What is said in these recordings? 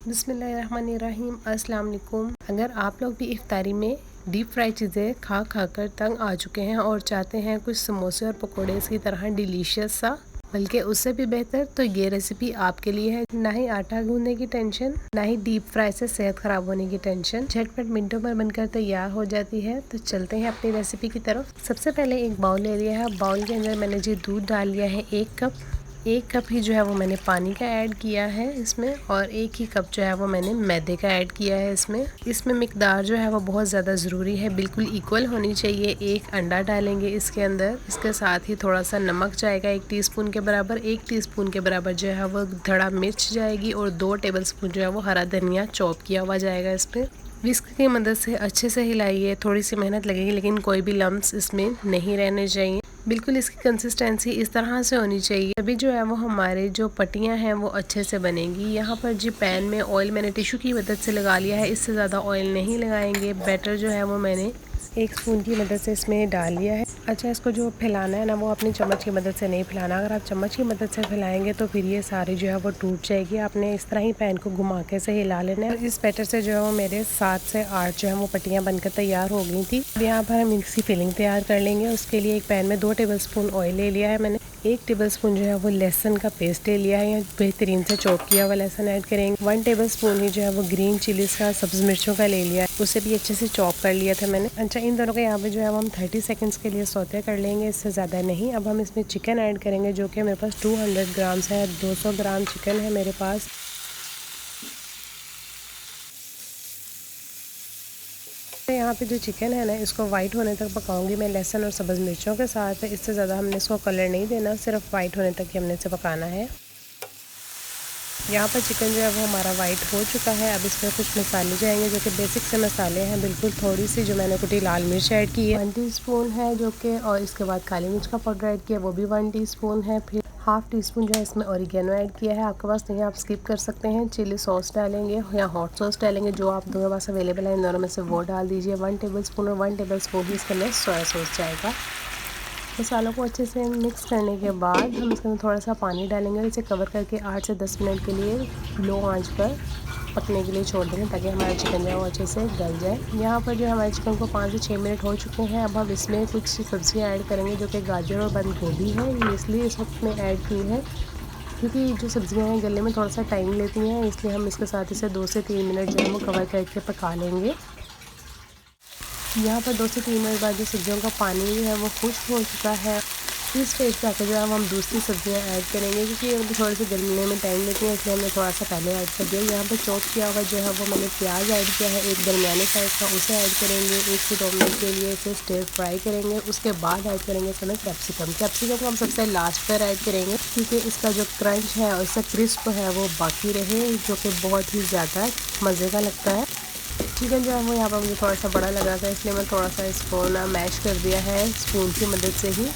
बिस्मिल्लाहिर्रहमानिर्रहीम। अस्सलाम वालेकुम। अगर आप लोग भी इफ्तारी में डीप फ्राई चीज़ें खा कर तंग आ चुके हैं और चाहते हैं कुछ समोसे और पकोड़े की तरह डिलीशियस सा, बल्कि उससे भी बेहतर, तो ये रेसिपी आपके लिए है। ना ही आटा गूंदने की टेंशन, ना ही डीप फ्राई से सेहत खराब होने की टेंशन, झटपट मिनटों में बनकर तैयार हो जाती है। तो चलते हैं अपनी रेसिपी की तरफ। सबसे पहले एक बाउल ले लिया है। बाउल के अंदर मैंने जी दूध डाल लिया है 1 कप ही जो है वो मैंने पानी का ऐड किया है इसमें, और 1 ही कप जो है वो मैंने मैदे का ऐड किया है इसमें मिकदार जो है वो बहुत ज़्यादा ज़रूरी है, बिल्कुल इक्वल होनी चाहिए। 1 अंडा डालेंगे इसके अंदर, इसके साथ ही थोड़ा सा नमक जाएगा 1 टीस्पून के बराबर। 1 टीस्पून के बराबर जो है वो धड़ा मिर्च जाएगी, और 2 टेबलस्पून जो है वो हरा धनिया चॉप किया हुआ जाएगा इसमें। विस्क की मदद से अच्छे से हिलाइए। थोड़ी सी मेहनत लगेगी, लेकिन कोई भी लम्स इसमें नहीं रहने चाहिए। बिल्कुल इसकी कंसिस्टेंसी इस तरह से होनी चाहिए, तभी जो है वो हमारे जो पट्टियां हैं वो अच्छे से बनेंगी। यहाँ पर जी पैन में ऑयल मैंने टिश्यू की मदद से लगा लिया है, इससे ज़्यादा ऑयल नहीं लगाएंगे। बैटर जो है वो मैंने 1 स्पून की मदद से इसमें डाल लिया है। अच्छा, इसको जो फैलाना है ना, वो अपनी चम्मच की मदद से नहीं फैलाना। अगर आप चम्मच की मदद से फैलाएंगे तो फिर ये सारी जो है वो टूट जाएगी। आपने इस तरह ही पैन को घुमा के से हिला लेना है। इस बैटर से जो है वो मेरे 7 से 8 जो है वो पट्टियाँ बनकर तैयार हो गई थी। यहाँ पर हम इसकी फिलिंग तैयार कर लेंगे। उसके लिए एक पैन में 2 टेबलस्पून ऑयल ले लिया है मैंने। 1 टेबलस्पून जो है वो लहसुन का पेस्ट ले लिया है, या बेहतरीन से चॉप किया हुआ लहसुन ऐड करेंगे। 1 टेबलस्पून ही जो है वो ग्रीन चिलीज का, सब्ज मिर्चों का ले लिया है, उसे भी अच्छे से चॉप कर लिया था मैंने। अच्छा, इन दोनों को यहाँ पे जो है वो हम 30 सेकंड्स के लिए सौते कर लेंगे, इससे ज़्यादा नहीं। अब हम इसमें चिकन ऐड करेंगे, जो कि मेरे पास 200 ग्राम्स है। 200 ग्राम चिकन है मेरे पास। यहाँ पे जो चिकन है ना, इसको वाइट होने तक पकाऊंगी मैं लहसुन और सब्ज़ मिर्चों के साथ। इससे ज़्यादा हमने इसको कलर नहीं देना, सिर्फ वाइट होने तक ही हमने इसे पकाना है। यहाँ पर चिकन जो है वो हमारा वाइट हो चुका है। अब इसमें कुछ मसाले जाएंगे, जो कि बेसिक से मसाले हैं बिल्कुल। थोड़ी सी जो मैंने कुटी लाल मिर्च ऐड की है, 1 टीस्पून है जो कि, और इसके बाद काली मिर्च का पाउडर ऐड किया, वो भी 1 टीस्पून है। फिर ½ टीस्पून जो है इसमें ऑरिगेनो ऐड किया है। आपके पास नहीं है, आप स्किप कर सकते हैं। चिली सॉस डालेंगे या हॉट सॉस डालेंगे, जो आप दोनों पास अवेलेबल है, इन दोनों में से वो डाल दीजिए। 1 टेबलस्पून और 1 टेबलस्पून ही इसके अंदर सोया सॉस जाएगा। मसालों को अच्छे से मिक्स करने के बाद हम इसके अंदर थोड़ा सा पानी डालेंगे। इसे कवर करके 8 से 10 मिनट के लिए लो आंच पर पकने के लिए छोड़ देंगे, ताकि हमारा चिकन जो है वो अच्छे से गल जाए। यहाँ पर जो हमारे चिकन को 5 से 6 मिनट हो चुके हैं। अब हम इसमें कुछ सब्जियाँ ऐड करेंगे, जो कि गाजर और बंद गोभी है। ये इसलिए इस वक्त में ऐड की है क्योंकि जो सब्जियाँ हैं गलने में थोड़ा सा टाइम लेती हैं, इसलिए हम इसके साथ इसे 2 से 3 मिनट जो है वो कवर करके पका लेंगे। यहाँ पर 2 से 3 मिनट बाद जो सब्जियों का पानी जो है वो खुश्क हो चुका है। इस स्टेज पे आकर जो है हम दूसरी सब्जियाँ ऐड करेंगे, क्योंकि उनको थोड़ी सी गलने में टाइम लेती हैं, इसलिए हमने थोड़ा सा पहले ऐड कर दिया। यहाँ पर चॉप किया हुआ जो है वो मैंने प्याज ऐड किया है, एक दरमियाने साइज का, उसे ऐड करेंगे। 1 से 2 मिनट के लिए इसे स्टिर फ्राई करेंगे। उसके बाद ऐड करेंगे इसमें कैप्सिकम को हम सबसे लास्ट पर ऐड करेंगे, क्योंकि इसका जो क्रंच है और इसका क्रिस्प है वो बाकी रहे, जो कि बहुत ही ज़्यादा मज़े का लगता है। चिकन जो है वो यहाँ पर मुझे थोड़ा सा बड़ा लगा था, इसलिए मैं थोड़ा सा इसको ना मैश कर दिया है स्पून की मदद से ही।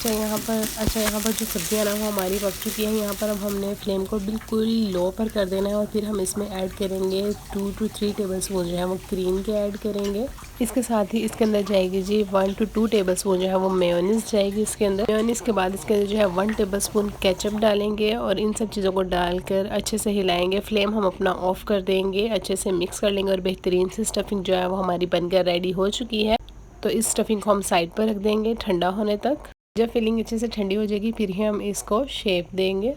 यहाँ पर जो सब्जियाँ ना वो हमारी पक चुकी है। यहाँ पर अब हमने फ्लेम को बिल्कुल लो पर कर देना है, और फिर हम इसमें ऐड करेंगे 2 से 3 टेबलस्पून जो है वो क्रीम के ऐड करेंगे। इसके साथ ही इसके अंदर जाएगी जी 1 से 2 टेबलस्पून जो है वो मेयोनीज जाएगी इसके अंदर। मेयोनीज के बाद इसके अंदर जो है 1 टेबलस्पून केचप डालेंगे, और इन सब चीज़ों को डालकर अच्छे से हिलाएंगे। फ्लेम हम अपना ऑफ कर देंगे, अच्छे से मिक्स कर लेंगे, और बेहतरीन सी स्टफिंग जो है वो हमारी बनकर रेडी हो चुकी है। तो इस स्टफिंग को हम साइड पर रख देंगे ठंडा होने तक। जब फिलिंग अच्छे से ठंडी हो जाएगी, फिर ही हम इसको शेप देंगे।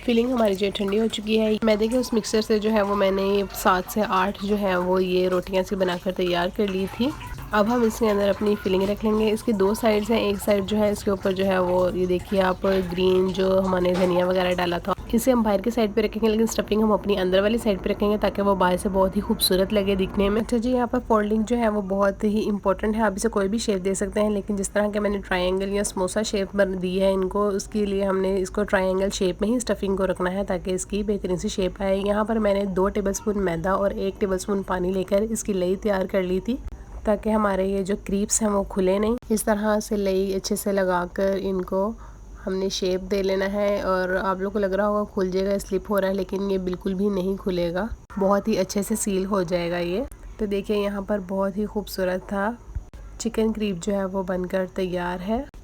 फिलिंग हमारी जो ठंडी हो चुकी है, मैदे के उस मिक्सर से जो है वो मैंने 7 से 8 जो है वो ये रोटियां सी बनाकर तैयार कर ली थी। अब हम इसके अंदर अपनी फिलिंग रख लेंगे। इसकी 2 साइड्स हैं। एक साइड जो है इसके ऊपर जो है वो ये देखिए आप, ग्रीन जो हमने धनिया वगैरह डाला था, इसे हम बाहर की साइड पे रखेंगे, लेकिन स्टफिंग हम अपनी अंदर वाली साइड पे रखेंगे, ताकि वो बाहर से बहुत ही खूबसूरत लगे दिखने में। अच्छा जी, यहाँ पर फोल्डिंग जो है वो बहुत ही इंपॉर्टेंट है। आप इसे कोई भी शेप दे सकते हैं, लेकिन जिस तरह के मैंने ट्रायंगल या समोसा शेप बन दी है इनको, उसके लिए हमने इसको ट्रायंगल शेप में ही स्टफिंग को रखना है, ताकि इसकी बेहतरीन सी शेप आए। यहाँ पर मैंने 2 टेबलस्पून मैदा और 1 टेबलस्पून पानी लेकर इसकी लई तैयार कर ली थी, ताकि हमारे ये जो क्रीप्स हैं वो खुले नहीं। इस तरह से लई अच्छे से लगाकर इनको हमने शेप दे लेना है। और आप लोग को लग रहा होगा खुल जाएगा, स्लिप हो रहा है, लेकिन ये बिल्कुल भी नहीं खुलेगा, बहुत ही अच्छे से सील हो जाएगा ये। तो देखिए यहाँ पर बहुत ही खूबसूरत था चिकन क्रीप जो है वो बनकर तैयार है।